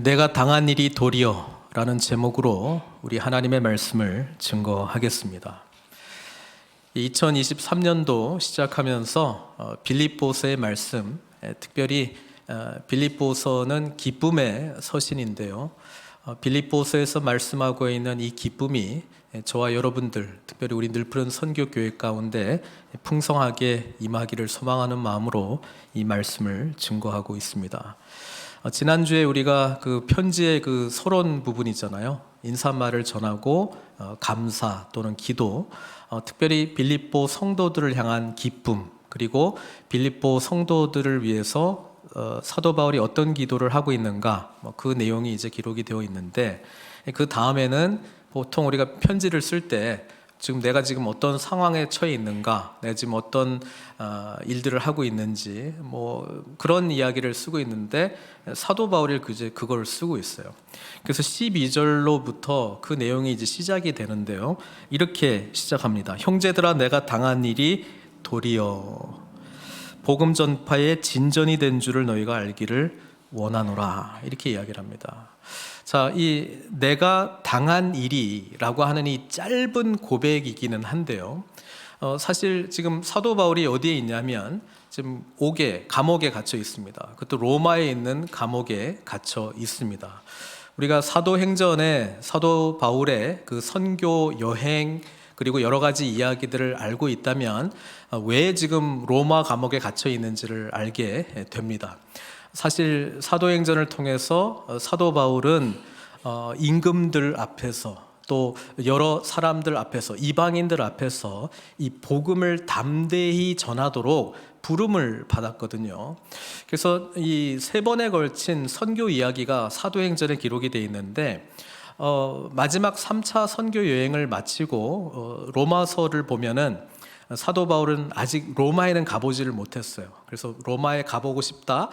내가 당한 일이 도리어 라는 제목으로 우리 하나님의 말씀을 증거하겠습니다. 2023년도 시작하면서 빌립보서의 말씀, 특별히 빌립보서는 기쁨의 서신인데요. 빌립보서에서 말씀하고 있는 이 기쁨이 저와 여러분들, 특별히 우리 늘푸른 선교교회 가운데 풍성하게 임하기를 소망하는 마음으로 이 말씀을 증거하고 있습니다. 지난주에 우리가 그 편지의 그 서론 부분 있잖아요. 인사말을 전하고 감사 또는 기도, 특별히 빌립보 성도들을 향한 기쁨, 그리고 빌립보 성도들을 위해서 사도 바울이 어떤 기도를 하고 있는가, 그 내용이 이제 기록이 되어 있는데, 그 다음에는 보통 우리가 편지를 쓸 때 내가 지금 어떤 상황에 처해 있는가, 내가 지금 어떤 일들을 하고 있는지 그런 이야기를 쓰고 있는데, 사도 바울이 그걸 쓰고 있어요. 그래서 12절로부터 그 내용이 이제 시작이 되는데요. 이렇게 시작합니다. 형제들아, 내가 당한 일이 도리어 복음 전파의 진전이 된 줄을 너희가 알기를 원하노라, 이렇게 이야기를 합니다. 자, 이 내가 당한 일이라고 하는 이 짧은 고백이기는 한데요. 사실 지금 사도 바울이 어디에 있냐면 지금 감옥에 갇혀 있습니다. 그것도 로마에 있는 감옥에 갇혀 있습니다. 우리가 사도행전에 사도 바울의 그 선교 여행 그리고 여러 가지 이야기들을 알고 있다면 왜 지금 로마 감옥에 갇혀 있는지를 알게 됩니다. 사실 사도행전을 통해서 사도 바울은 임금들 앞에서 또 여러 사람들 앞에서, 이방인들 앞에서 이 복음을 담대히 전하도록 부름을 받았거든요. 그래서 이 3번에 걸친 선교 이야기가 사도행전에 기록이 되어 있는데, 마지막 3차 선교 여행을 마치고 로마서를 보면은 사도 바울은 아직 로마에는 가보지를 못했어요. 그래서 로마에 가보고 싶다,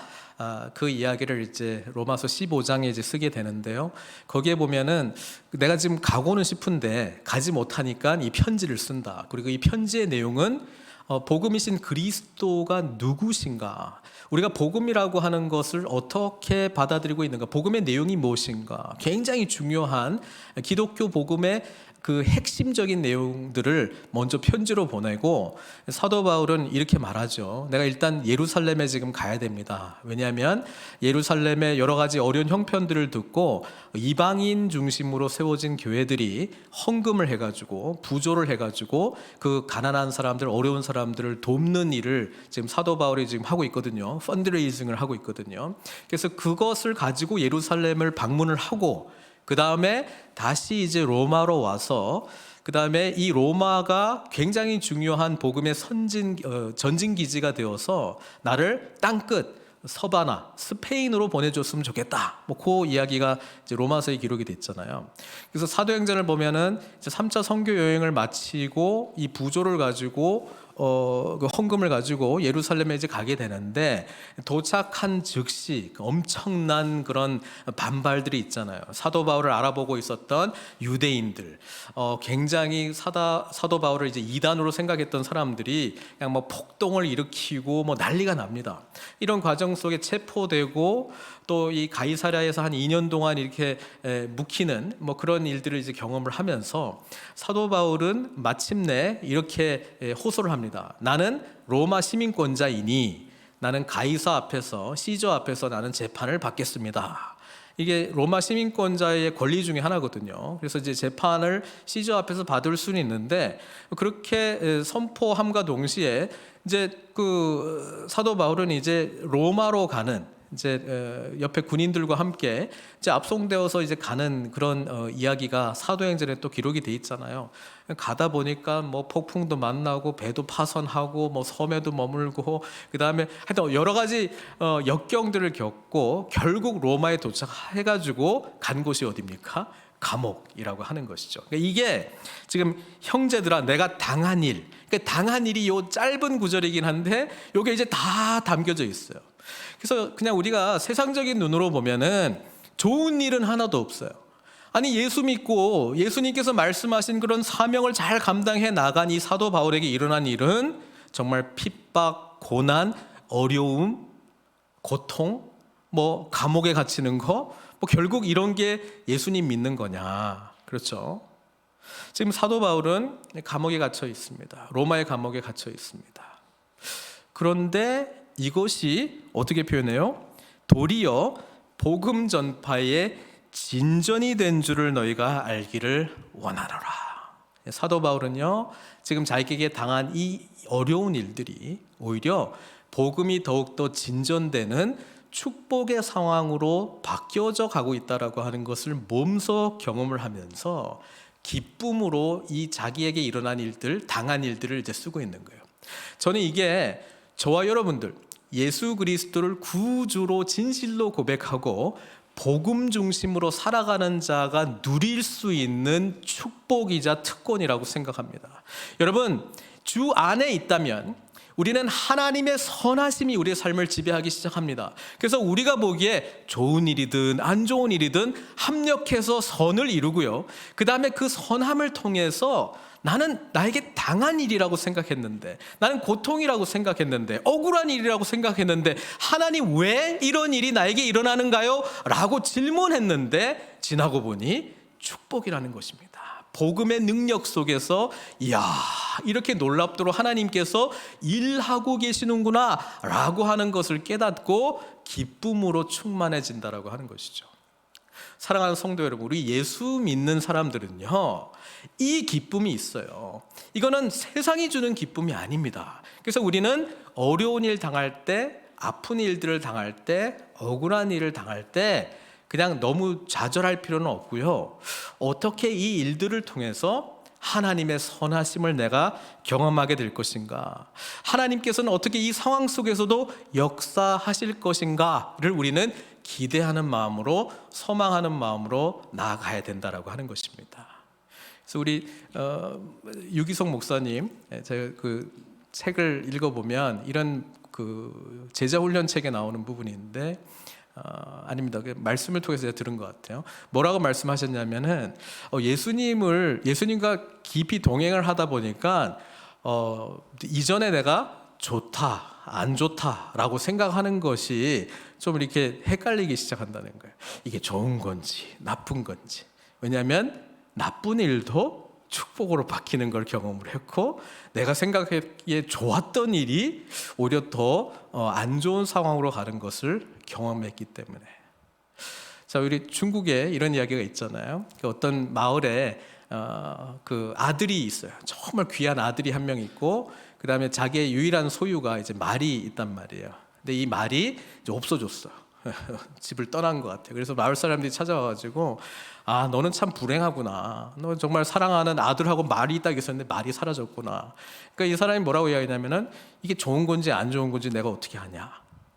그 이야기를 이제 로마서 15장에 이제 쓰게 되는데요. 거기에 보면은 내가 지금 가고는 싶은데 가지 못하니까 이 편지를 쓴다. 그리고 이 편지의 내용은 복음이신 그리스도가 누구신가, 우리가 복음이라고 하는 것을 어떻게 받아들이고 있는가, 복음의 내용이 무엇인가, 굉장히 중요한 기독교 복음의 그 핵심적인 내용들을 먼저 편지로 보내고, 사도 바울은 이렇게 말하죠. 내가 일단 예루살렘에 지금 가야 됩니다. 왜냐하면 예루살렘의 여러 가지 어려운 형편들을 듣고 이방인 중심으로 세워진 교회들이 헌금을 해가지고 부조를 해가지고 그 가난한 사람들, 어려운 사람들을 돕는 일을 지금 사도 바울이 지금 하고 있거든요. 펀드레이징을 하고 있거든요. 그래서 그것을 가지고 예루살렘을 방문을 하고, 그 다음에 다시 이제 로마로 와서, 그 다음에 이 로마가 굉장히 중요한 복음의 전진 기지가 되어서 나를 땅끝 서바나 스페인으로 보내줬으면 좋겠다, 그 이야기가 이제 로마서에 기록이 됐잖아요. 그래서 사도행전을 보면은 이제 3차 선교 여행을 마치고 이 부조를 가지고 그 헌금을 가지고 예루살렘에 이제 가게 되는데, 도착한 즉시 엄청난 그런 반발들이 있잖아요. 사도 바울을 알아보고 있었던 유대인들, 굉장히 사도 바울을 이제 이단으로 생각했던 사람들이 그냥 폭동을 일으키고 난리가 납니다. 이런 과정 속에 체포되고 또 이 가이사랴에서 한 2년 동안 이렇게 묵히는 그런 일들을 이제 경험을 하면서 사도 바울은 마침내 이렇게 호소를 합니다. 나는 로마 시민권자이니 나는 가이사 앞에서, 시저 앞에서 나는 재판을 받겠습니다. 이게 로마 시민권자의 권리 중에 하나거든요. 그래서 이제 재판을 시저 앞에서 받을 수는 있는데, 그렇게 선포함과 동시에 이제 그 사도 바울은 이제 로마로 가는, 이제 옆에 군인들과 함께 이제 압송되어서 이제 가는 그런 이야기가 사도행전에 또 기록이 돼 있잖아요. 가다 보니까 폭풍도 만나고 배도 파선하고 섬에도 머물고, 그 다음에 하여튼 여러 가지 역경들을 겪고 결국 로마에 도착해가지고 간 곳이 어디입니까? 감옥이라고 하는 것이죠. 그러니까 이게 지금 형제들아, 내가 당한 일, 그러니까 당한 일이 요 짧은 구절이긴 한데 요게 이제 다 담겨져 있어요. 그래서 그냥 우리가 세상적인 눈으로 보면은 좋은 일은 하나도 없어요. 아니, 예수 믿고 예수님께서 말씀하신 그런 사명을 잘 감당해 나간 이 사도 바울에게 일어난 일은 정말 핍박, 고난, 어려움, 고통, 뭐 감옥에 갇히는 거, 뭐 결국 이런 게 예수님 믿는 거냐? 그렇죠? 지금 사도 바울은 감옥에 갇혀 있습니다. 로마의 감옥에 갇혀 있습니다. 그런데 이것이 어떻게 표현해요? 도리어 복음 전파의 진전이 된 줄을 너희가 알기를 원하노라. 사도 바울은요, 지금 자기에게 당한 이 어려운 일들이 오히려 복음이 더욱더 진전되는 축복의 상황으로 바뀌어져 가고 있다라고 하는 것을 몸소 경험을 하면서 기쁨으로 이 자기에게 일어난 일들, 당한 일들을 이제 쓰고 있는 거예요. 저는 이게 저와 여러분들 예수 그리스도를 구주로 진실로 고백하고 복음 중심으로 살아가는 자가 누릴 수 있는 축복이자 특권이라고 생각합니다. 여러분, 주 안에 있다면 우리는 하나님의 선하심이 우리의 삶을 지배하기 시작합니다. 그래서 우리가 보기에 좋은 일이든 안 좋은 일이든 합력해서 선을 이루고요, 그 다음에 그 선함을 통해서 나는 나에게 당한 일이라고 생각했는데, 나는 고통이라고 생각했는데, 억울한 일이라고 생각했는데 하나님 왜 이런 일이 나에게 일어나는가요? 라고 질문했는데 지나고 보니 축복이라는 것입니다. 복음의 능력 속에서 이야, 이렇게 놀랍도록 하나님께서 일하고 계시는구나 라고 하는 것을 깨닫고 기쁨으로 충만해진다라고 하는 것이죠. 사랑하는 성도 여러분, 우리 예수 믿는 사람들은요, 이 기쁨이 있어요. 이거는 세상이 주는 기쁨이 아닙니다. 그래서 우리는 어려운 일 당할 때, 아픈 일들을 당할 때, 억울한 일을 당할 때 그냥 너무 좌절할 필요는 없고요, 어떻게 이 일들을 통해서 하나님의 선하심을 내가 경험하게 될 것인가, 하나님께서는 어떻게 이 상황 속에서도 역사하실 것인가를 우리는 기대하는 마음으로, 소망하는 마음으로 나아가야 된다라고 하는 것입니다. 그래서 우리 유기성 목사님, 제가 그 책을 읽어보면 이런 그 제자 훈련 책에 나오는 부분이 있는데, 아닙니다. 말씀을 통해서 제가 들은 것 같아요. 뭐라고 말씀하셨냐면은 예수님과 깊이 동행을 하다 보니까 이전에 내가 좋다, 안 좋다라고 생각하는 것이 좀 이렇게 헷갈리기 시작한다는 거예요. 이게 좋은 건지 나쁜 건지. 왜냐하면 나쁜 일도 축복으로 바뀌는 걸 경험을 했고, 내가 생각하기에 좋았던 일이 오히려 더 안 좋은 상황으로 가는 것을 경험했기 때문에. 자, 우리 중국에 이런 이야기가 있잖아요. 어떤 마을에 그 아들이 있어요. 정말 귀한 아들이 한 명 있고, 그 다음에 자기의 유일한 소유가 이제 말이 있단 말이에요. 근데 이 말이 이제 없어졌어요. 집을 떠난 것 같아요. 그래서 마을 사람들이 찾아와가지고, 아, 너는 참 불행하구나. 너 정말 사랑하는 아들하고 말이 딱 있었는데 말이 사라졌구나. 그러니까 이 사람이 뭐라고 이야기하냐면은, 이게 좋은 건지 안 좋은 건지 내가 어떻게 아냐.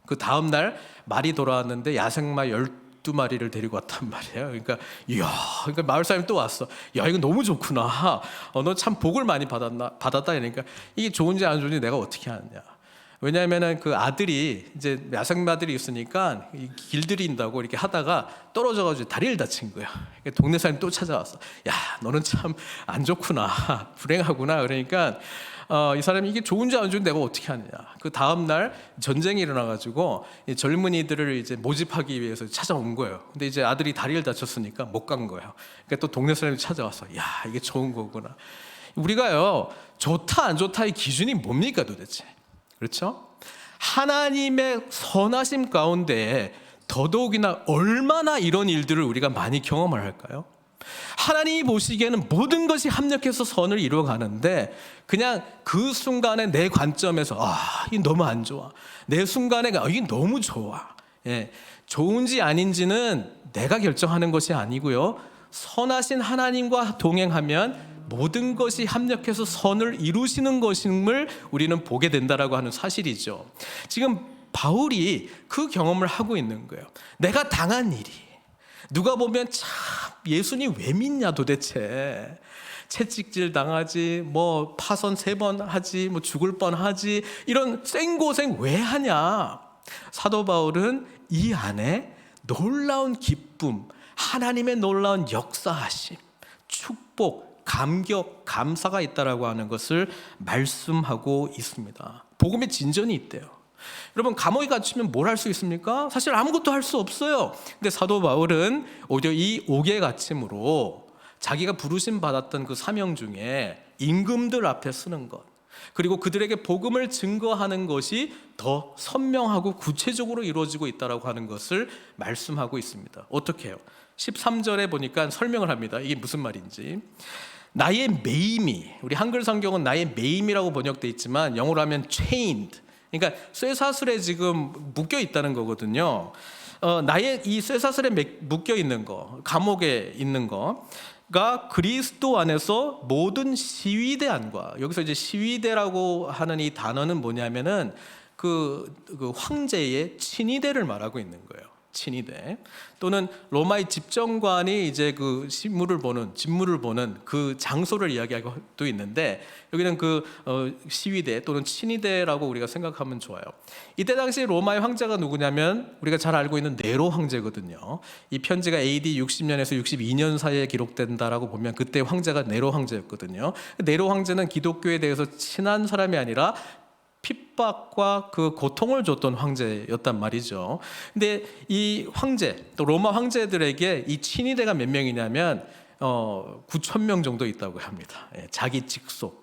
그 다음 날 말이 돌아왔는데 야생마 12마리를 데리고 왔단 말이에요. 그러니까 이야, 그러니까 마을 사람이 또 왔어. 야, 이거 너무 좋구나. 너 참 복을 많이 받았다. 그러니까 이게 좋은지 안 좋은지 내가 어떻게 아냐. 왜냐하면은 그 아들이 이제 야생마들이 있으니까 길들인다고 이렇게 하다가 떨어져가지고 다리를 다친 거야. 동네 사람이 또 찾아왔어. 야, 너는 참 안 좋구나, 불행하구나. 그러니까 이 사람이 이게 좋은지 안 좋은지 내가 어떻게 하느냐. 그 다음 날 전쟁이 일어나가지고 젊은이들을 이제 모집하기 위해서 찾아온 거예요. 근데 이제 아들이 다리를 다쳤으니까 못 간 거예요. 그러니까 또 동네 사람이 찾아와서, 야, 이게 좋은 거구나. 우리가요, 좋다 안 좋다의 기준이 뭡니까 도대체? 그렇죠? 하나님의 선하심 가운데 더더욱이나 얼마나 이런 일들을 우리가 많이 경험을 할까요? 하나님이 보시기에는 모든 것이 합력해서 선을 이루어가는데, 그냥 그 순간에 내 관점에서 이게 너무 안 좋아, 내 순간에 이게 너무 좋아. 예, 좋은지 아닌지는 내가 결정하는 것이 아니고요, 선하신 하나님과 동행하면 모든 것이 합력해서 선을 이루시는 것임을 우리는 보게 된다라고 하는 사실이죠. 지금 바울이 그 경험을 하고 있는 거예요. 내가 당한 일이, 누가 보면 참 예수님 왜 믿냐 도대체, 채찍질 당하지, 뭐 파선 3번 하지, 뭐 죽을 뻔하지, 이런 생고생 왜 하냐. 사도 바울은 이 안에 놀라운 기쁨, 하나님의 놀라운 역사하심, 축복, 감격, 감사가 있다라고 하는 것을 말씀하고 있습니다. 복음의 진전이 있대요. 여러분, 감옥에 갇히면 뭘 할 수 있습니까? 사실 아무것도 할 수 없어요. 근데 사도 바울은 오히려 이 옥에 갇힘으로 자기가 부르심 받았던 그 사명 중에 임금들 앞에 쓰는 것, 그리고 그들에게 복음을 증거하는 것이 더 선명하고 구체적으로 이루어지고 있다고 하는 것을 말씀하고 있습니다. 어떻게 해요? 13절에 보니까 설명을 합니다. 이게 무슨 말인지. 나의 매임이, 우리 한글 성경은 나의 매임이라고 번역되어 있지만 영어로 하면 chained, 그러니까 쇠사슬에 지금 묶여 있다는 거거든요. 나의 이 쇠사슬에 묶여 있는 거, 감옥에 있는 거가 그리스도 안에서 모든 시위대 안과, 여기서 이제 시위대라고 하는 이 단어는 뭐냐면은 그 황제의 친위대를 말하고 있는 거예요. 친위대, 또는 로마의 집정관이 이제 그 집무를 보는 그 장소를 이야기하고 있는데, 여기는 그 시위대 또는 친위대라고 우리가 생각하면 좋아요. 이때 당시 로마의 황제가 누구냐면 우리가 잘 알고 있는 네로 황제거든요. 이 편지가 AD 60년에서 62년 사이에 기록된다라고 보면 그때 황제가 네로 황제였거든요. 네로 황제는 기독교에 대해서 친한 사람이 아니라 핍박과 그 고통을 줬던 황제였단 말이죠. 근데 이 황제, 또 로마 황제들에게 이 친위대가 몇 명이냐면 9,000명 정도 있다고 합니다. 자기 직속,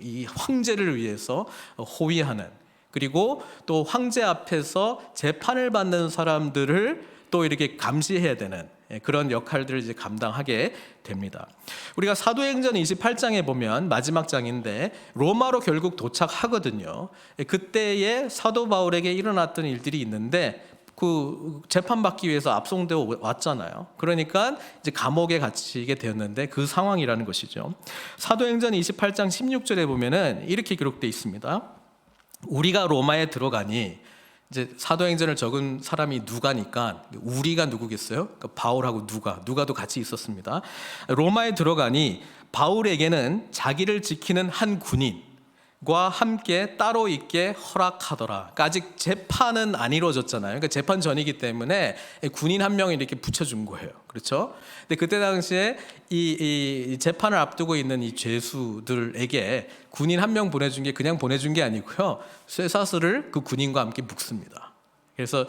이 황제를 위해서 호위하는, 그리고 또 황제 앞에서 재판을 받는 사람들을 또 이렇게 감시해야 되는 그런 역할들을 이제 감당하게 됩니다. 우리가 사도행전 28장에 보면 마지막 장인데 로마로 결국 도착하거든요. 그때에 사도 바울에게 일어났던 일들이 있는데 그 재판받기 위해서 압송되어 왔잖아요. 그러니까 이제 감옥에 갇히게 되었는데 그 상황이라는 것이죠. 사도행전 28장 16절에 보면은 이렇게 기록되어 있습니다. 우리가 로마에 들어가니, 이제 사도행전을 적은 사람이 누가니까 우리가 누구겠어요? 그러니까 바울하고 누가도 같이 있었습니다. 로마에 들어가니 바울에게는 자기를 지키는 한 군인과 함께 따로 있게 허락하더라. 그러니까 아직 재판은 안 이루어졌잖아요. 그러니까 재판 전이기 때문에 군인 한 명을 이렇게 붙여준 거예요. 그렇죠? 근데 그때 당시에 이 재판을 앞두고 있는 이 죄수들에게 군인 한 명 보내준 게 그냥 보내준 게 아니고요. 쇠사슬을 그 군인과 함께 묶습니다. 그래서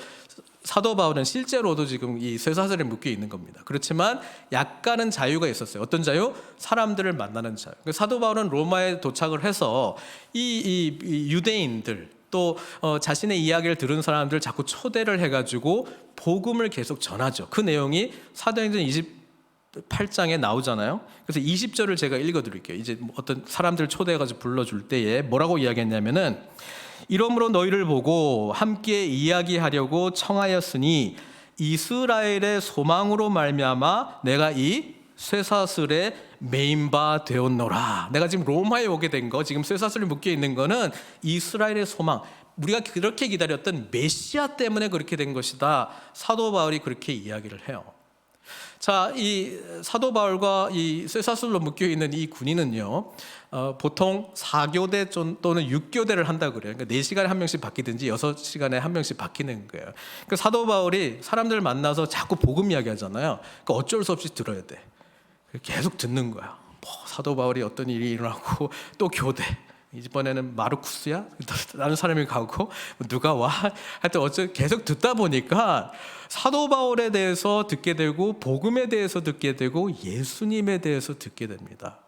사도 바울은 실제로도 지금 이 쇠사슬에 묶여 있는 겁니다. 그렇지만 약간은 자유가 있었어요. 어떤 자유? 사람들을 만나는 자유. 사도 바울은 로마에 도착을 해서 이 유대인들, 또 자신의 이야기를 들은 사람들 자꾸 초대를 해가지고 복음을 계속 전하죠. 그 내용이 사도행전 28장에 나오잖아요. 그래서 20절을 제가 읽어드릴게요. 이제 어떤 사람들 초대해가지고 불러줄 때에 뭐라고 이야기했냐면은, 이러므로 너희를 보고 함께 이야기하려고 청하였으니 이스라엘의 소망으로 말미암아 내가 이 쇠사슬에 매인 바 되었노라. 내가 지금 로마에 오게 된 거, 지금 쇠사슬에 묶여 있는 거는 이스라엘의 소망, 우리가 그렇게 기다렸던 메시아 때문에 그렇게 된 것이다. 사도 바울이 그렇게 이야기를 해요. 자, 이 사도 바울과 이 쇠사슬로 묶여 있는 이 군인은요, 보통 4교대 또는 6교대를 한다고 그래요. 그러니까 4시간에 한 명씩 바뀌든지 6시간에 한 명씩 바뀌는 거예요. 그러니까 사도 바울이 사람들 만나서 자꾸 복음 이야기 하잖아요. 그러니까 어쩔 수 없이 들어야 돼. 계속 듣는 거야. 사도 바울이 어떤 일이 일어나고, 또 교대, 이번에는 마르쿠스야? 다른 사람이 가고 누가 와? 하여튼 계속 듣다 보니까 사도 바울에 대해서 듣게 되고, 복음에 대해서 듣게 되고, 예수님에 대해서 듣게 됩니다.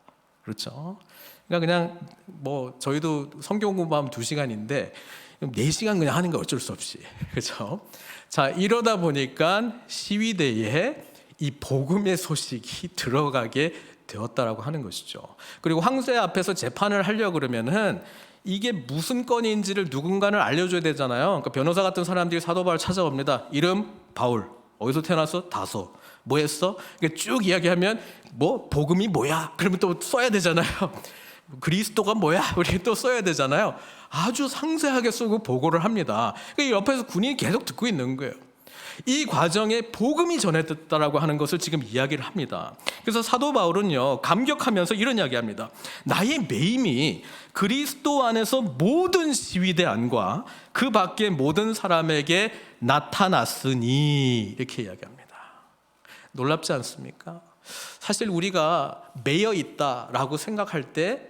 그렇죠? 그러니까 그냥 뭐 저희도 성경 공부하면 2시간인데 4시간 그냥 하는 거 어쩔 수 없이. 그렇죠? 자, 이러다 보니까 시위대에 이 복음의 소식이 들어가게 되었다라고 하는 것이죠. 그리고 황제 앞에서 재판을 하려고 그러면은 이게 무슨 건인지를 누군가는 알려줘야 되잖아요. 그러니까 변호사 같은 사람들이 사도 바울 찾아옵니다. 이름 바울, 어디서 태어났어? 다소. 뭐 했어? 쭉 이야기하면 뭐 복음이 뭐야? 그러면 또 써야 되잖아요. 그리스도가 뭐야? 우리 또 써야 되잖아요. 아주 상세하게 쓰고 보고를 합니다. 그러니까 옆에서 군인이 계속 듣고 있는 거예요. 이 과정에 복음이 전해졌다라고 하는 것을 지금 이야기를 합니다. 그래서 사도 바울은요, 감격하면서 이런 이야기합니다. 나의 매임이 그리스도 안에서 모든 시위대 안과 그 밖의 모든 사람에게 나타났으니, 이렇게 이야기합니다. 놀랍지 않습니까? 사실 우리가 매여 있다라고 생각할 때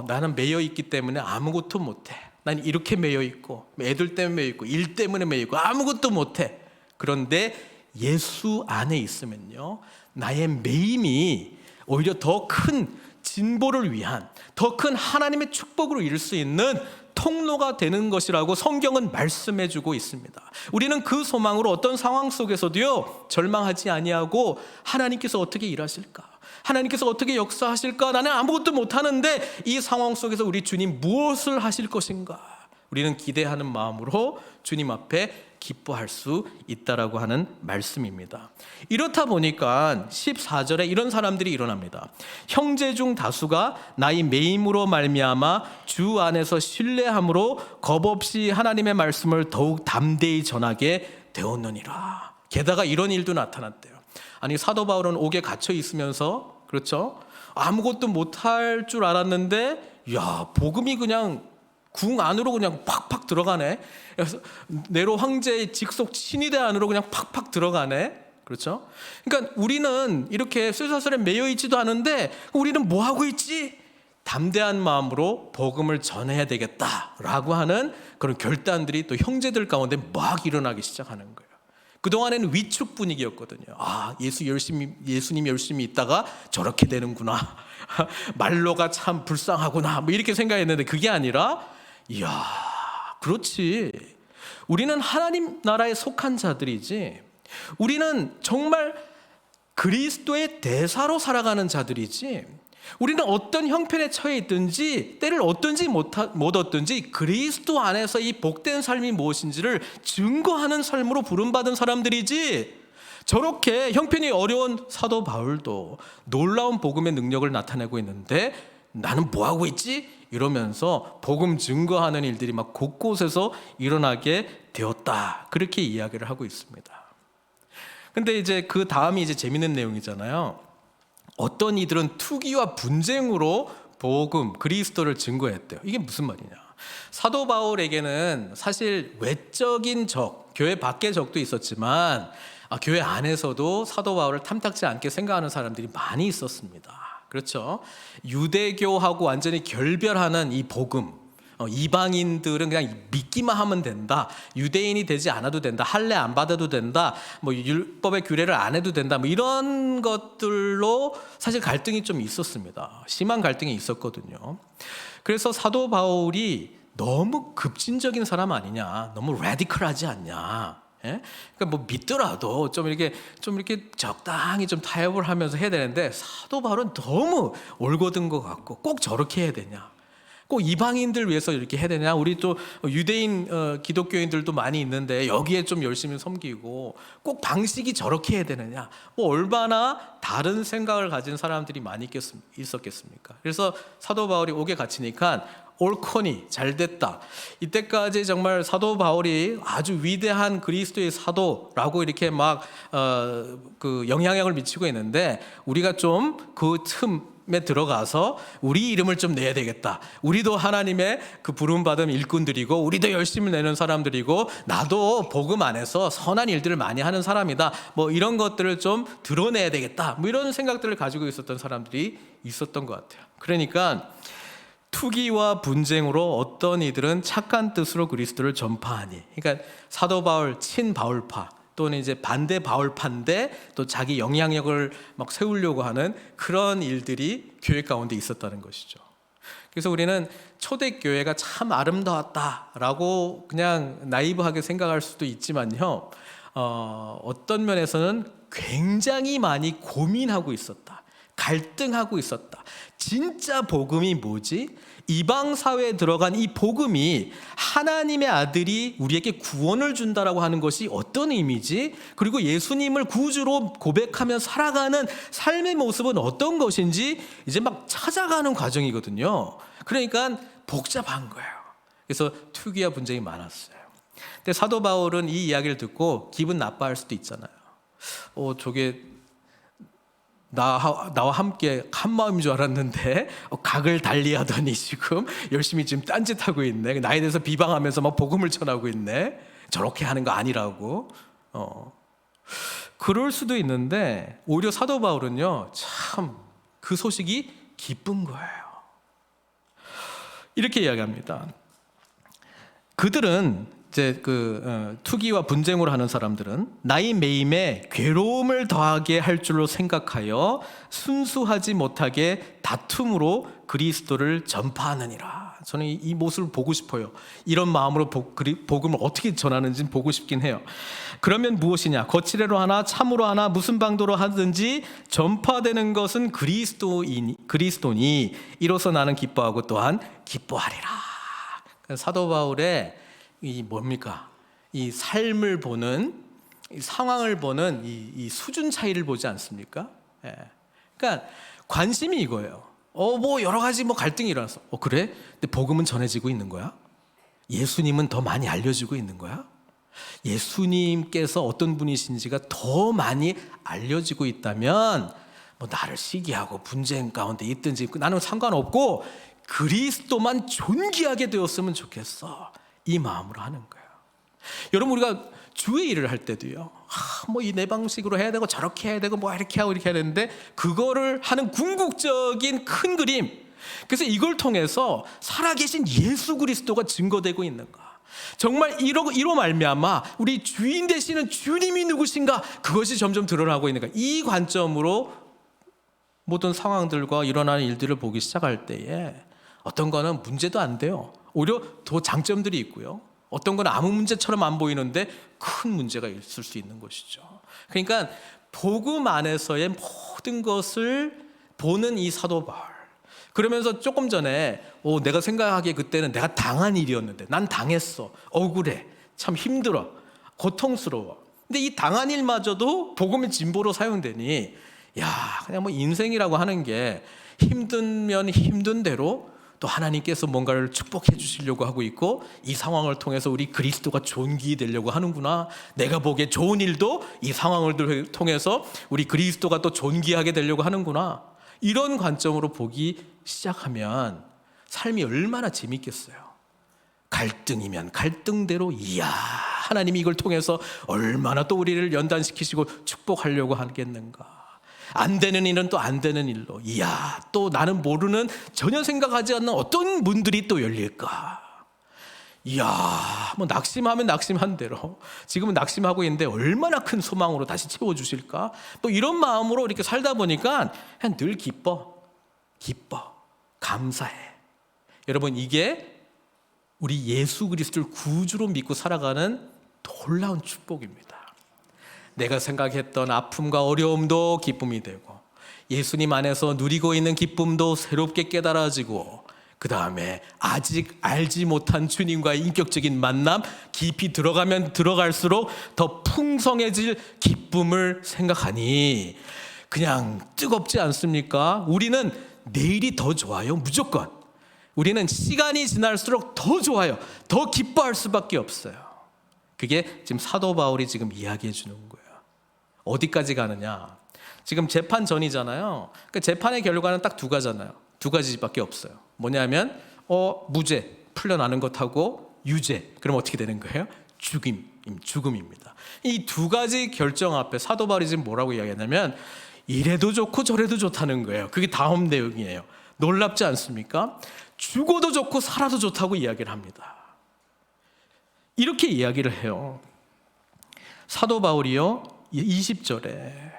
나는 매여 있기 때문에 아무것도 못해, 난 이렇게 매여 있고 애들 때문에 매여 있고 일 때문에 매여 있고 아무것도 못해. 그런데 예수 안에 있으면요, 나의 매임이 오히려 더 큰 진보를 위한, 더 큰 하나님의 축복으로 이룰 수 있는 통로가 되는 것이라고 성경은 말씀해 주고 있습니다. 우리는 그 소망으로 어떤 상황 속에서도요, 절망하지 아니하고 하나님께서 어떻게 일하실까, 하나님께서 어떻게 역사하실까, 나는 아무것도 못하는데 이 상황 속에서 우리 주님 무엇을 하실 것인가, 우리는 기대하는 마음으로 주님 앞에 기뻐할 수 있다라고 하는 말씀입니다. 이렇다 보니까 14절에 이런 사람들이 일어납니다. 형제 중 다수가 나의 매임으로 말미암아 주 안에서 신뢰함으로 겁없이 하나님의 말씀을 더욱 담대히 전하게 되었느니라. 게다가 이런 일도 나타났대요. 아니, 사도 바울은 옥에 갇혀 있으면서, 그렇죠, 아무것도 못할 줄 알았는데, 야, 복음이 그냥 궁 안으로 그냥 팍팍 들어가네. 그래서 네로 황제의 직속 친위대 안으로 그냥 팍팍 들어가네. 그렇죠? 그러니까 우리는 이렇게 쇠사슬에 매여 있지도 않은데 우리는 뭐 하고 있지? 담대한 마음으로 복음을 전해야 되겠다라고 하는 그런 결단들이 또 형제들 가운데 막 일어나기 시작하는 거예요. 그동안에는 위축 분위기였거든요. 아, 예수님 열심히 있다가 저렇게 되는구나. 말로가 참 불쌍하구나. 뭐 이렇게 생각했는데 그게 아니라, 이야, 그렇지. 우리는 하나님 나라에 속한 자들이지, 우리는 정말 그리스도의 대사로 살아가는 자들이지, 우리는 어떤 형편에 처해 있든지 때를 얻든지 못 얻든지 그리스도 안에서 이 복된 삶이 무엇인지를 증거하는 삶으로 부름받은 사람들이지, 저렇게 형편이 어려운 사도 바울도 놀라운 복음의 능력을 나타내고 있는데 나는 뭐하고 있지? 이러면서 복음 증거하는 일들이 막 곳곳에서 일어나게 되었다, 그렇게 이야기를 하고 있습니다. 근데 이제 그 다음이 이제 재밌는 내용이잖아요. 어떤 이들은 투기와 분쟁으로 복음, 그리스도를 증거했대요. 이게 무슨 말이냐? 사도 바울에게는 사실 외적인 적, 교회 밖의 적도 있었지만 교회 안에서도 사도 바울을 탐탁지 않게 생각하는 사람들이 많이 있었습니다. 그렇죠? 유대교하고 완전히 결별하는 이 복음, 이방인들은 그냥 믿기만 하면 된다, 유대인이 되지 않아도 된다, 할례 안 받아도 된다, 뭐 율법의 규례를 안 해도 된다, 뭐 이런 것들로 사실 갈등이 좀 있었습니다. 심한 갈등이 있었거든요. 그래서 사도 바울이 너무 급진적인 사람 아니냐, 너무 라디컬하지 않냐, 예? 그러니까 뭐 믿더라도 좀 이렇게 적당히 좀 타협을 하면서 해야 되는데, 사도 바울은 너무 올곧은 것 같고, 꼭 저렇게 해야 되냐, 꼭 이방인들 위해서 이렇게 해야 되냐, 우리 또 유대인 기독교인들도 많이 있는데 여기에 좀 열심히 섬기고 꼭 방식이 저렇게 해야 되느냐, 뭐 얼마나 다른 생각을 가진 사람들이 많이 있었겠습니까? 그래서 사도 바울이 옥에 갇히니까 옳거니 잘됐다, 이때까지 정말 사도 바울이 아주 위대한 그리스도의 사도라고 이렇게 막 그 영향력을 미치고 있는데, 우리가 좀 그 틈에 들어가서 우리 이름을 좀 내야 되겠다, 우리도 하나님의 그 부름받은 일꾼들이고 우리도 열심히 내는 사람들이고 나도 복음 안에서 선한 일들을 많이 하는 사람이다, 뭐 이런 것들을 좀 드러내야 되겠다, 뭐 이런 생각들을 가지고 있었던 사람들이 있었던 것 같아요. 그러니까 투기와 분쟁으로 어떤 이들은 착한 뜻으로 그리스도를 전파하니, 그러니까 사도 바울 친 바울파 또는 이제 반대 바울파인데 또 자기 영향력을 막 세우려고 하는 그런 일들이 교회 가운데 있었다는 것이죠. 그래서 우리는 초대교회가 참 아름다웠다라고 그냥 나이브하게 생각할 수도 있지만요, 어떤 면에서는 굉장히 많이 고민하고 있었다, 갈등하고 있었다. 진짜 복음이 뭐지? 이방 사회에 들어간 이 복음이 하나님의 아들이 우리에게 구원을 준다라고 하는 것이 어떤 의미지? 그리고 예수님을 구주로 고백하며 살아가는 삶의 모습은 어떤 것인지 이제 막 찾아가는 과정이거든요. 그러니까 복잡한 거예요. 그래서 투기와 분쟁이 많았어요. 근데 사도 바울은 이 이야기를 듣고 기분 나빠할 수도 있잖아요. 저게 나와 함께 한 마음인 줄 알았는데 각을 달리하더니 지금 열심히 지금 딴짓하고 있네, 나에 대해서 비방하면서 막 복음을 전하고 있네, 저렇게 하는 거 아니라고. 그럴 수도 있는데 오히려 사도 바울은요, 참 그 소식이 기쁜 거예요. 이렇게 이야기합니다. 그들은 이제 투기와 분쟁을 하는 사람들은 나의 매임에 괴로움을 더하게 할 줄로 생각하여 순수하지 못하게 다툼으로 그리스도를 전파하느니라. 저는 이 모습을 보고 싶어요. 이런 마음으로 복음을 어떻게 전하는지 보고 싶긴 해요. 그러면 무엇이냐? 거칠애로 하나 참으로 하나 무슨 방도로 하든지 전파되는 것은 그리스도니 이로써 나는 기뻐하고 또한 기뻐하리라. 사도 바울의 이 뭡니까? 이 삶을 보는, 이 상황을 보는 이 수준 차이를 보지 않습니까? 예. 그러니까 관심이 이거예요. 뭐 여러 가지 갈등이 일어났어. 그래? 근데 복음은 전해지고 있는 거야? 예수님은 더 많이 알려지고 있는 거야? 예수님께서 어떤 분이신지가 더 많이 알려지고 있다면 나를 시기하고 분쟁 가운데 있든지 나는 상관없고 그리스도만 존귀하게 되었으면 좋겠어. 이 마음으로 하는 거예요. 여러분, 우리가 주의 일을 할 때도요, 이 내 방식으로 해야 되고 저렇게 해야 되고 이렇게 하고 이렇게 해야 되는데 그거를 하는 궁극적인 큰 그림, 그래서 이걸 통해서 살아계신 예수 그리스도가 증거되고 있는가, 정말 이로 말미암아 우리 주인 되시는 주님이 누구신가, 그것이 점점 드러나고 있는가, 이 관점으로 모든 상황들과 일어나는 일들을 보기 시작할 때에 어떤 거는 문제도 안 돼요. 오히려 더 장점들이 있고요. 어떤 건 아무 문제처럼 안 보이는데 큰 문제가 있을 수 있는 것이죠. 그러니까 복음 안에서의 모든 것을 보는 이 사도 바울. 그러면서 조금 전에 내가 생각하기에 그때는 내가 당한 일이었는데, 난 당했어, 억울해, 참 힘들어, 고통스러워. 근데 이 당한 일마저도 복음의 진보로 사용되니 그냥 인생이라고 하는 게 힘들면 힘든 대로 또 하나님께서 뭔가를 축복해 주시려고 하고 있고, 이 상황을 통해서 우리 그리스도가 존귀되려고 하는구나, 내가 보기에 좋은 일도 이 상황을 통해서 우리 그리스도가 또 존귀하게 되려고 하는구나, 이런 관점으로 보기 시작하면 삶이 얼마나 재밌겠어요. 갈등이면 갈등대로 하나님이 이걸 통해서 얼마나 또 우리를 연단시키시고 축복하려고 하겠는가. 안 되는 일은 또 안 되는 일로, 또 나는 모르는, 전혀 생각하지 않는 어떤 문들이 또 열릴까. 낙심하면 낙심한 대로 지금은 낙심하고 있는데 얼마나 큰 소망으로 다시 채워주실까. 이런 마음으로 이렇게 살다 보니까 그냥 늘 기뻐, 감사해. 여러분, 이게 우리 예수 그리스도를 구주로 믿고 살아가는 놀라운 축복입니다. 내가 생각했던 아픔과 어려움도 기쁨이 되고, 예수님 안에서 누리고 있는 기쁨도 새롭게 깨달아지고, 그 다음에 아직 알지 못한 주님과의 인격적인 만남, 깊이 들어가면 들어갈수록 더 풍성해질 기쁨을 생각하니 그냥 뜨겁지 않습니까? 우리는 내일이 더 좋아요. 무조건 우리는 시간이 지날수록 더 좋아요. 더 기뻐할 수밖에 없어요. 그게 지금 사도 바울이 지금 이야기해 주는 거예요. 어디까지 가느냐? 지금 재판 전이잖아요. 그러니까 재판의 결과는 딱 두 가지밖에 없어요. 뭐냐면 무죄 풀려나는 것하고 유죄. 그럼 어떻게 되는 거예요? 죽음입니다. 이 두 가지 결정 앞에 사도 바울이 지금 뭐라고 이야기하냐면 이래도 좋고 저래도 좋다는 거예요. 그게 다음 내용이에요. 놀랍지 않습니까? 죽어도 좋고 살아도 좋다고 이야기를 합니다. 이렇게 이야기를 해요. 사도 바울이요, 20절에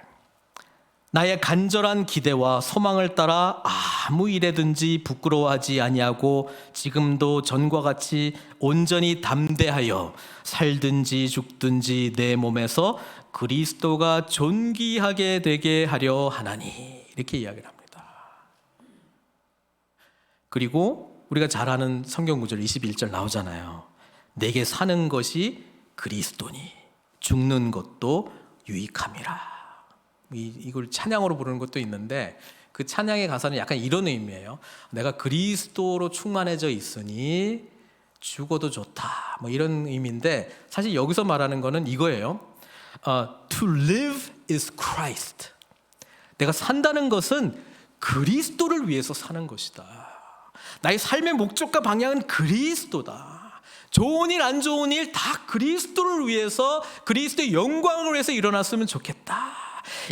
나의 간절한 기대와 소망을 따라 아무 일에든지 부끄러워하지 아니하고 지금도 전과 같이 온전히 담대하여 살든지 죽든지 내 몸에서 그리스도가 존귀하게 되게 하려 하나니, 이렇게 이야기를 합니다. 그리고 우리가 잘 아는 성경 구절 21절 나오잖아요. 내게 사는 것이 그리스도니 죽는 것도 유익함이라. 이걸 찬양으로 부르는 것도 있는데, 그 찬양의 가사는 약간 이런 의미예요. 내가 그리스도로 충만해져 있으니 죽어도 좋다, 이런 의미인데, 사실 여기서 말하는 거는 이거예요. To live is Christ. 내가 산다는 것은 그리스도를 위해서 사는 것이다. 나의 삶의 목적과 방향은 그리스도다. 좋은 일, 안 좋은 일 다 그리스도를 위해서, 그리스도의 영광을 위해서 일어났으면 좋겠다.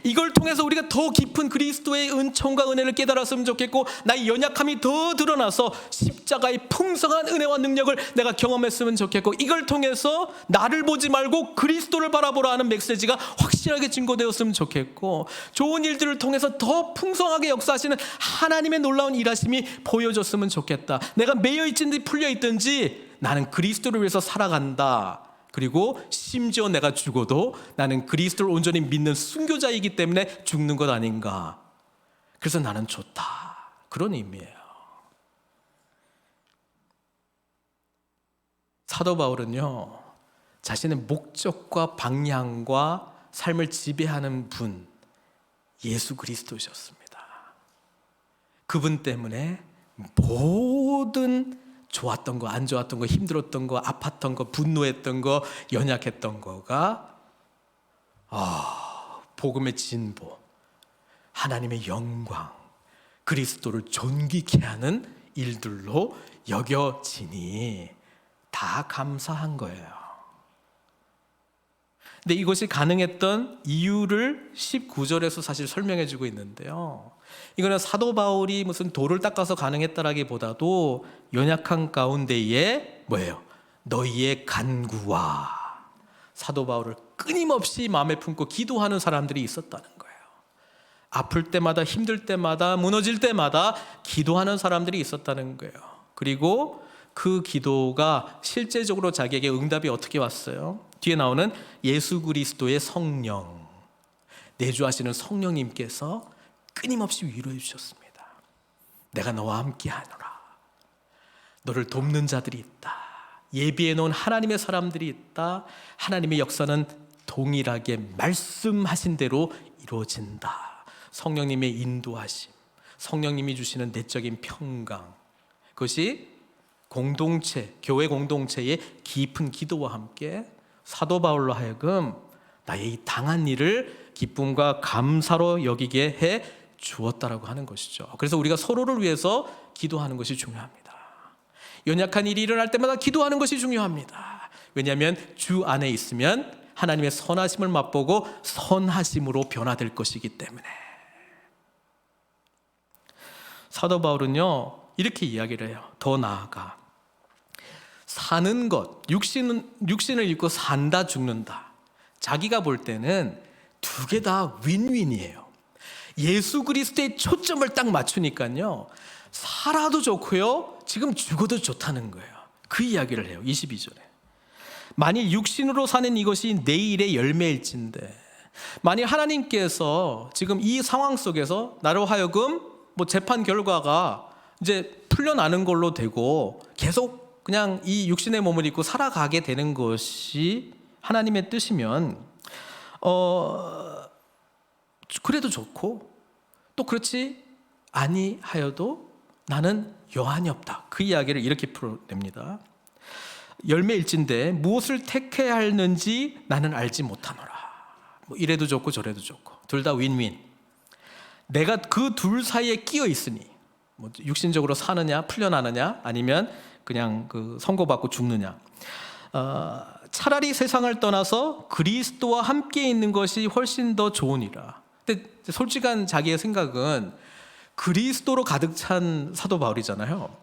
이걸 통해서 우리가 더 깊은 그리스도의 은총과 은혜를 깨달았으면 좋겠고, 나의 연약함이 더 드러나서 십자가의 풍성한 은혜와 능력을 내가 경험했으면 좋겠고, 이걸 통해서 나를 보지 말고 그리스도를 바라보라 하는 메시지가 확실하게 증거되었으면 좋겠고, 좋은 일들을 통해서 더 풍성하게 역사하시는 하나님의 놀라운 일하심이 보여졌으면 좋겠다. 내가 매여있든지 풀려있든지 나는 그리스도를 위해서 살아간다. 그리고 심지어 내가 죽어도 나는 그리스도를 온전히 믿는 순교자이기 때문에 죽는 것 아닌가. 그래서 나는 좋다. 그런 의미예요. 사도 바울은요, 자신의 목적과 방향과 삶을 지배하는 분, 예수 그리스도셨습니다. 그분 때문에 모든 좋았던 거, 안 좋았던 거, 힘들었던 거, 아팠던 거, 분노했던 거, 연약했던 거가 복음의 진보, 하나님의 영광, 그리스도를 존귀케 하는 일들로 여겨지니 다 감사한 거예요. 근데 이것이 가능했던 이유를 19절에서 사실 설명해 주고 있는데요, 이거는 사도 바울이 무슨 돌을 닦아서 가능했다라기보다도 연약한 가운데에 뭐예요? 너희의 간구와, 사도 바울을 끊임없이 마음에 품고 기도하는 사람들이 있었다는 거예요. 아플 때마다, 힘들 때마다, 무너질 때마다 기도하는 사람들이 있었다는 거예요. 그리고 그 기도가 실제적으로 자기에게 응답이 어떻게 왔어요? 뒤에 나오는 예수 그리스도의 성령, 내주하시는 성령님께서 끊임없이 위로해 주셨습니다. 내가 너와 함께 하노라. 너를 돕는 자들이 있다. 예비해 놓은 하나님의 사람들이 있다. 하나님의 역사는 동일하게 말씀하신 대로 이루어진다. 성령님의 인도하심, 성령님이 주시는 내적인 평강, 그것이 공동체, 교회 공동체의 깊은 기도와 함께 사도 바울로 하여금 나의 이 당한 일을 기쁨과 감사로 여기게 해 주었다라고 하는 것이죠. 그래서 우리가 서로를 위해서 기도하는 것이 중요합니다. 연약한 일이 일어날 때마다 기도하는 것이 중요합니다. 왜냐하면 주 안에 있으면 하나님의 선하심을 맛보고 선하심으로 변화될 것이기 때문에. 사도 바울은요, 이렇게 이야기를 해요. 더 나아가 사는 것, 육신을 입고 산다 죽는다, 자기가 볼 때는 두 개 다 윈윈이에요. 예수 그리스도의 초점을 딱 맞추니까요, 살아도 좋고요, 지금 죽어도 좋다는 거예요. 그 이야기를 해요. 22절에 만일 육신으로 사는 이것이 내일의 열매일진데, 만일 하나님께서 지금 이 상황 속에서 나로 하여금 재판 결과가 이제 풀려나는 걸로 되고 계속 그냥 이 육신의 몸을 입고 살아가게 되는 것이 하나님의 뜻이면 그래도 좋고, 또 그렇지 아니하여도 나는 여한이 없다. 그 이야기를 이렇게 풀어냅니다. 열매일진데 무엇을 택해야 하는지 나는 알지 못하노라. 이래도 좋고 저래도 좋고 둘 다 윈윈. 내가 그 둘 사이에 끼어 있으니 육신적으로 사느냐, 풀려나느냐, 아니면 그냥 선고받고 죽느냐. 차라리 세상을 떠나서 그리스도와 함께 있는 것이 훨씬 더 좋으니라. 근데 솔직한 자기의 생각은 그리스도로 가득 찬 사도 바울이잖아요.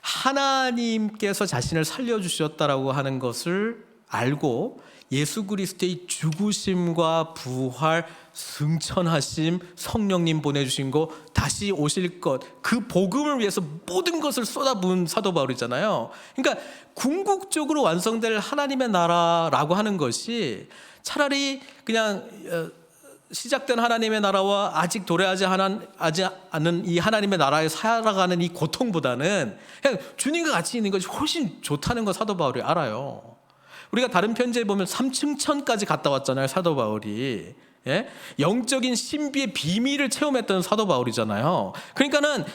하나님께서 자신을 살려주셨다라고 하는 것을 알고 예수 그리스도의 죽으심과 부활, 승천하심, 성령님 보내주신 거, 다시 오실 것, 그 복음을 위해서 모든 것을 쏟아부은 사도 바울이잖아요. 그러니까 궁극적으로 완성될 하나님의 나라라고 하는 것이 차라리 그냥 시작된 하나님의 나라와 아직 도래하지 않은 이 하나님의 나라에 살아가는 이 고통보다는 그냥 주님과 같이 있는 것이 훨씬 좋다는 거 사도 바울이 알아요. 우리가 다른 편지에 보면 3층 천까지 갔다 왔잖아요, 사도 바울이. 예? 영적인 신비의 비밀을 체험했던 사도 바울이잖아요. 그러니까는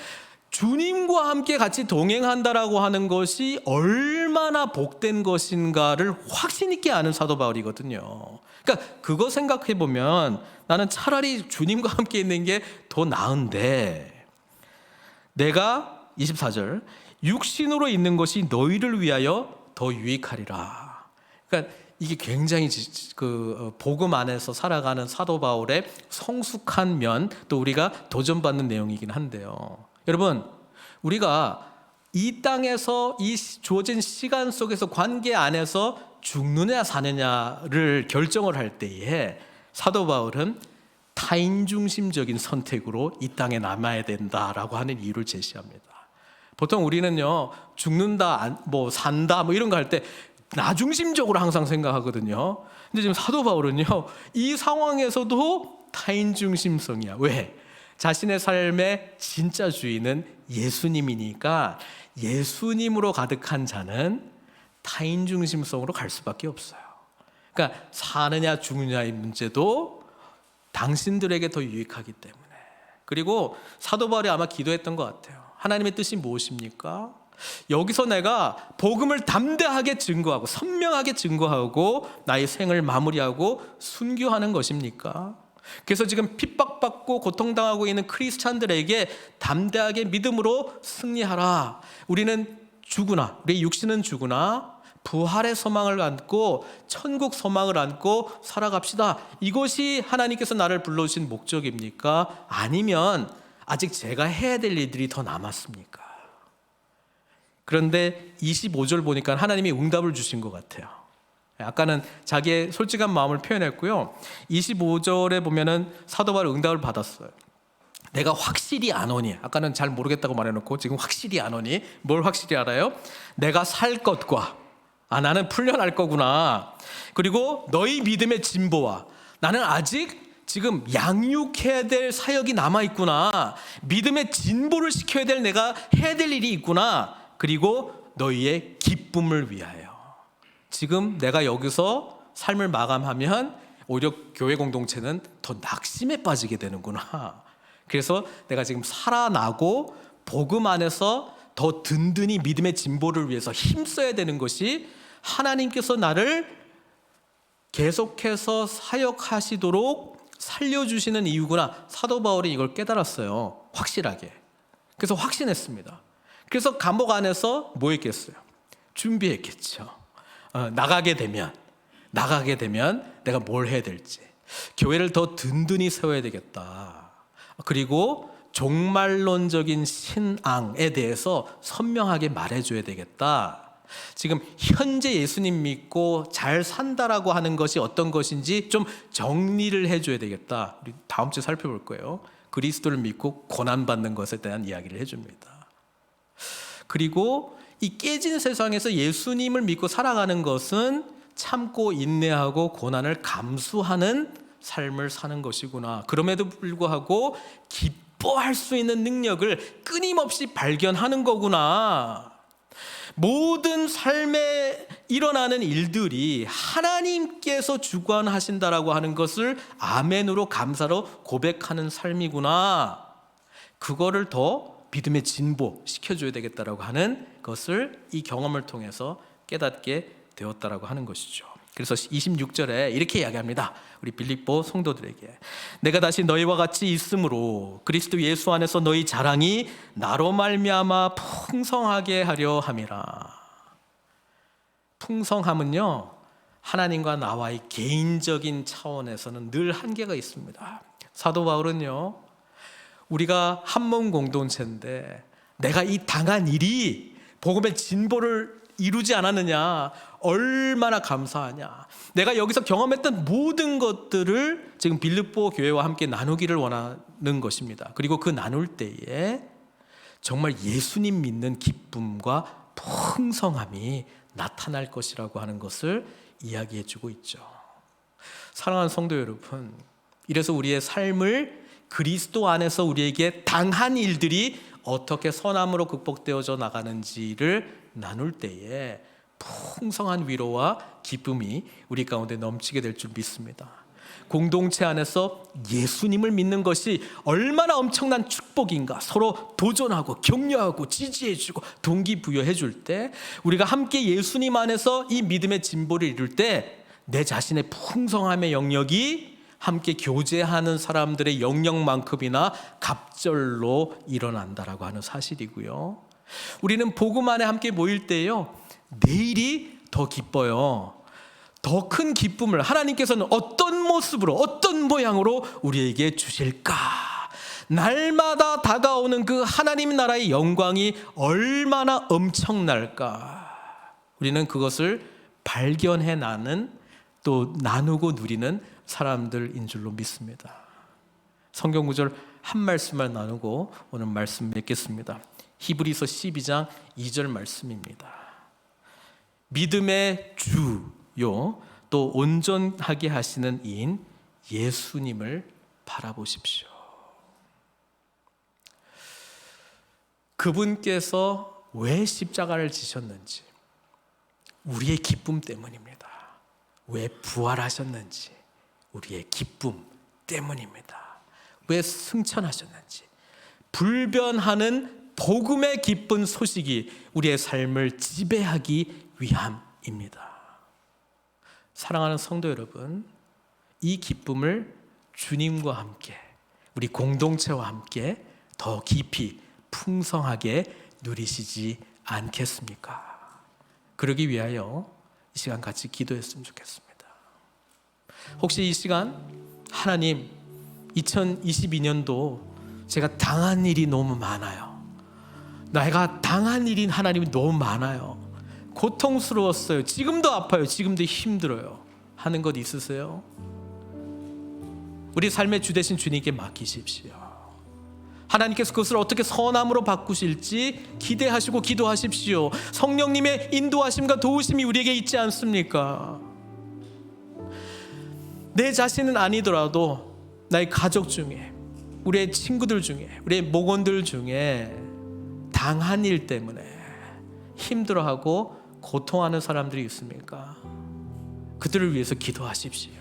주님과 함께 같이 동행한다라고 하는 것이 얼마나 복된 것인가를 확신 있게 아는 사도 바울이거든요. 그러니까 그거 생각해 보면 나는 차라리 주님과 함께 있는 게 더 나은데, 내가 24절 육신으로 있는 것이 너희를 위하여 더 유익하리라. 그러니까 이게 굉장히 복음 안에서 살아가는 사도 바울의 성숙한 면, 또 우리가 도전받는 내용이긴 한데요. 여러분, 우리가 이 땅에서 이 주어진 시간 속에서 관계 안에서 죽느냐 사느냐를 결정을 할 때에 사도 바울은 타인 중심적인 선택으로 이 땅에 남아야 된다라고 하는 이유를 제시합니다. 보통 우리는요, 죽는다, 산다, 이런 거 할 때 나 중심적으로 항상 생각하거든요. 근데 지금 사도 바울은요, 이 상황에서도 타인 중심성이야. 왜? 자신의 삶의 진짜 주인은 예수님이니까 예수님으로 가득한 자는 타인 중심성으로 갈 수밖에 없어요. 그러니까 사느냐 죽느냐의 문제도 당신들에게 더 유익하기 때문에. 그리고 사도 바울이 아마 기도했던 것 같아요. 하나님의 뜻이 무엇입니까? 여기서 내가 복음을 담대하게 증거하고 선명하게 증거하고 나의 생을 마무리하고 순교하는 것입니까? 그래서 지금 핍박받고 고통당하고 있는 크리스찬들에게 담대하게 믿음으로 승리하라. 우리는 죽으나, 우리 육신은 죽으나 부활의 소망을 안고 천국 소망을 안고 살아갑시다. 이것이 하나님께서 나를 불러주신 목적입니까? 아니면 아직 제가 해야 될 일들이 더 남았습니까? 그런데 25절 보니까 하나님이 응답을 주신 것 같아요. 아까는 자기의 솔직한 마음을 표현했고요. 25절에 보면은 사도 바울이 응답을 받았어요. 내가 확실히 안 오니, 아까는 잘 모르겠다고 말해놓고 지금 확실히 안 오니, 뭘 확실히 알아요? 내가 살 것과, 나는 풀려날 거구나. 그리고 너희 믿음의 진보와, 나는 아직 지금 양육해야 될 사역이 남아있구나. 믿음의 진보를 시켜야 될 내가 해야 될 일이 있구나. 그리고 너희의 기쁨을 위하여. 지금 내가 여기서 삶을 마감하면 오히려 교회 공동체는 더 낙심에 빠지게 되는구나. 그래서 내가 지금 살아나고 복음 안에서 더 든든히 믿음의 진보를 위해서 힘써야 되는 것이 하나님께서 나를 계속해서 사역하시도록 살려주시는 이유구나. 사도 바울이 이걸 깨달았어요. 확실하게. 그래서 확신했습니다. 그래서 감옥 안에서 뭐 했겠어요? 준비했겠죠. 나가게 되면 내가 뭘 해야 될지, 교회를 더 든든히 세워야 되겠다. 그리고 종말론적인 신앙에 대해서 선명하게 말해줘야 되겠다. 지금 현재 예수님 믿고 잘 산다라고 하는 것이 어떤 것인지 좀 정리를 해줘야 되겠다. 우리 다음 주에 살펴볼 거예요. 그리스도를 믿고 고난받는 것에 대한 이야기를 해줍니다. 그리고 이 깨진 세상에서 예수님을 믿고 살아가는 것은 참고 인내하고 고난을 감수하는 삶을 사는 것이구나. 그럼에도 불구하고 기뻐할 수 있는 능력을 끊임없이 발견하는 거구나. 모든 삶에 일어나는 일들이 하나님께서 주관하신다라고 하는 것을 아멘으로 감사로 고백하는 삶이구나. 그거를 더 믿음의 진보 시켜줘야 되겠다라고 하는 것을 이 경험을 통해서 깨닫게 되었다라고 하는 것이죠. 그래서 26절에 이렇게 이야기합니다. 우리 빌립보 성도들에게 내가 다시 너희와 같이 있으므로 그리스도 예수 안에서 너희 자랑이 나로 말미암아 풍성하게 하려 함이라. 풍성함은요, 하나님과 나와의 개인적인 차원에서는 늘 한계가 있습니다. 사도 바울은요, 우리가 한 몸 공동체인데 내가 이 당한 일이 복음의 진보를 이루지 않았느냐, 얼마나 감사하냐. 내가 여기서 경험했던 모든 것들을 지금 빌립보 교회와 함께 나누기를 원하는 것입니다. 그리고 그 나눌 때에 정말 예수님 믿는 기쁨과 풍성함이 나타날 것이라고 하는 것을 이야기해 주고 있죠. 사랑하는 성도 여러분, 이래서 우리의 삶을 그리스도 안에서 우리에게 당한 일들이 어떻게 선함으로 극복되어져 나가는지를 나눌 때에 풍성한 위로와 기쁨이 우리 가운데 넘치게 될 줄 믿습니다. 공동체 안에서 예수님을 믿는 것이 얼마나 엄청난 축복인가. 서로 도전하고 격려하고 지지해주고 동기부여해줄 때, 우리가 함께 예수님 안에서 이 믿음의 진보를 이룰 때 내 자신의 풍성함의 영역이 함께 교제하는 사람들의 영역만큼이나 갑절로 일어난다라고 하는 사실이고요. 우리는 복음 안에 함께 모일 때요, 내일이 더 기뻐요. 더 큰 기쁨을 하나님께서는 어떤 모습으로, 어떤 모양으로 우리에게 주실까? 날마다 다가오는 그 하나님 나라의 영광이 얼마나 엄청날까? 우리는 그것을 발견해 나는, 또 나누고 누리는 사람들인 줄로 믿습니다. 성경 구절 한 말씀만 나누고 오늘 말씀 맺겠습니다. 히브리서 12장 2절 말씀입니다. 믿음의 주요 또 온전하게 하시는 이인 예수님을 바라보십시오. 그분께서 왜 십자가를 지셨는지, 우리의 기쁨 때문입니다. 왜 부활하셨는지, 우리의 기쁨 때문입니다. 왜 승천하셨는지, 불변하는 복음의 기쁜 소식이 우리의 삶을 지배하기 위함입니다. 사랑하는 성도 여러분, 이 기쁨을 주님과 함께, 우리 공동체와 함께 더 깊이 풍성하게 누리시지 않겠습니까? 그러기 위하여 이 시간 같이 기도했으면 좋겠습니다. 혹시 이 시간 하나님, 2022년도 제가 당한 일이 너무 많아요. 내가 당한 일이 하나님이 너무 많아요. 고통스러웠어요. 지금도 아파요. 지금도 힘들어요. 하는 것 있으세요? 우리 삶의 주 되신 주님께 맡기십시오. 하나님께서 그것을 어떻게 선함으로 바꾸실지 기대하시고 기도하십시오. 성령님의 인도하심과 도우심이 우리에게 있지 않습니까? 내 자신은 아니더라도 나의 가족 중에, 우리의 친구들 중에, 우리의 목원들 중에 당한 일 때문에 힘들어하고 고통하는 사람들이 있습니까? 그들을 위해서 기도하십시오.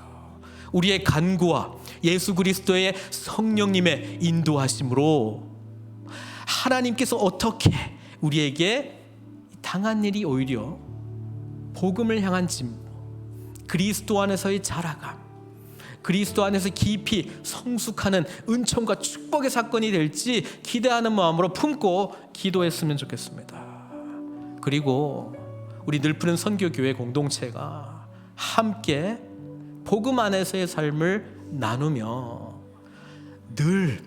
우리의 간구와 예수 그리스도의 성령님의 인도하심으로 하나님께서 어떻게 우리에게 당한 일이 오히려 복음을 향한 진보, 그리스도 안에서의 자라감, 그리스도 안에서 깊이 성숙하는 은총과 축복의 사건이 될지 기대하는 마음으로 품고 기도했으면 좋겠습니다. 그리고 우리 늘푸른 선교교회 공동체가 함께 복음 안에서의 삶을 나누며 늘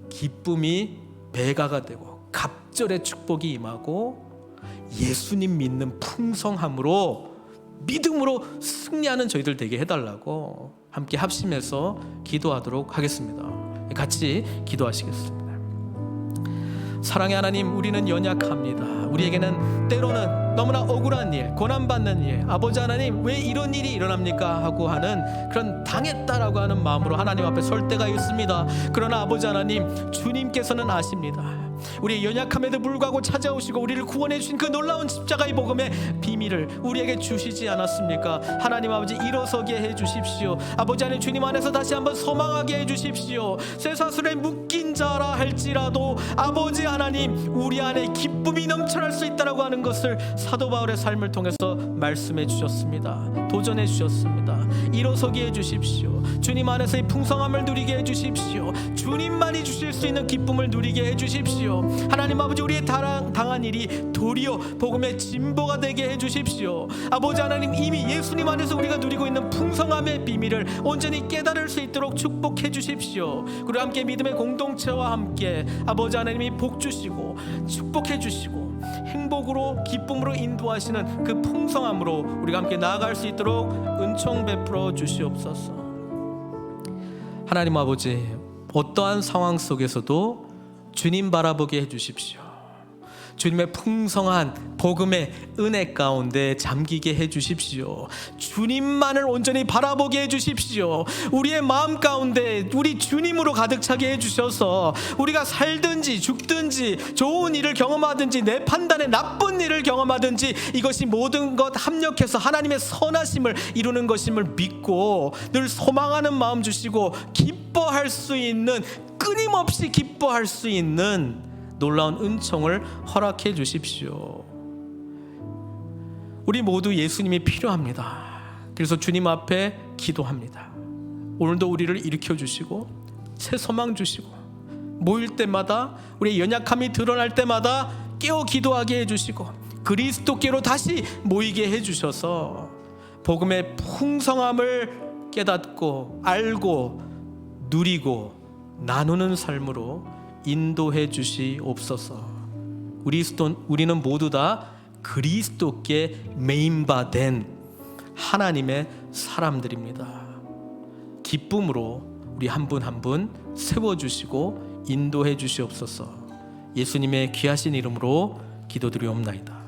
기쁨이 배가가 되고 갑절의 축복이 임하고 예수님 믿는 풍성함으로 믿음으로 승리하는 저희들 되게 해달라고 함께 합심해서 기도하도록 하겠습니다. 같이 기도하시겠습니다. 사랑의 하나님, 우리는 연약합니다. 우리에게는 때로는 너무나 억울한 일, 고난받는 일, 아버지 하나님 왜 이런 일이 일어납니까? 하고 하는 그런 당했다라고 하는 마음으로 하나님 앞에 설 때가 있습니다. 그러나 아버지 하나님, 주님께서는 아십니다. 우리의 연약함에도 불구하고 찾아오시고 우리를 구원해 주신 그 놀라운 십자가의 복음의 비밀을 우리에게 주시지 않았습니까? 하나님 아버지, 일어서게 해 주십시오. 아버지 하나님, 주님 안에서 다시 한번 소망하게 해 주십시오. 쇠사슬에 묶인 자라 할지라도 아버지 하나님, 우리 안에 기쁨이 넘쳐날 수 있다라고 하는 것을 사도 바울의 삶을 통해서 말씀해 주셨습니다. 도전해 주셨습니다. 일어서게 해 주십시오. 주님 안에서의 풍성함을 누리게 해 주십시오. 주님만이 주실 수 있는 기쁨을 누리게 해 주십시오. 하나님 아버지, 우리의 당한 일이 도리어 복음의 진보가 되게 해 주십시오. 아버지 하나님, 이미 예수님 안에서 우리가 누리고 있는 풍성함의 비밀을 온전히 깨달을 수 있도록 축복해 주십시오. 그리고 함께 믿음의 공동체와 함께 아버지 하나님이 복 주시고 축복해 주시고 행복으로 기쁨으로 인도하시는 그 풍성함으로 우리가 함께 나아갈 수 있도록 은총 베풀어 주시옵소서. 하나님 아버지, 어떠한 상황 속에서도 주님 바라보게 해주십시오. 주님의 풍성한 복음의 은혜 가운데 잠기게 해주십시오. 주님만을 온전히 바라보게 해주십시오. 우리의 마음 가운데 우리 주님으로 가득 차게 해주셔서 우리가 살든지 죽든지 좋은 일을 경험하든지 내 판단에 나쁜 일을 경험하든지 이것이 모든 것 합력해서 하나님의 선하심을 이루는 것임을 믿고 늘 소망하는 마음 주시고 기뻐할 수 있는, 끊임없이 기뻐할 수 있는 놀라운 은총을 허락해 주십시오. 우리 모두 예수님이 필요합니다. 그래서 주님 앞에 기도합니다. 오늘도 우리를 일으켜 주시고 새 소망 주시고 모일 때마다 우리의 연약함이 드러날 때마다 깨어 기도하게 해주시고 그리스도께로 다시 모이게 해주셔서 복음의 풍성함을 깨닫고 알고 누리고 나누는 삶으로 인도해 주시옵소서. 우리는 모두 다 그리스도께 메인바된 하나님의 사람들입니다. 기쁨으로 우리 한 분 한 분 세워주시고 인도해 주시옵소서. 예수님의 귀하신 이름으로 기도드리옵나이다.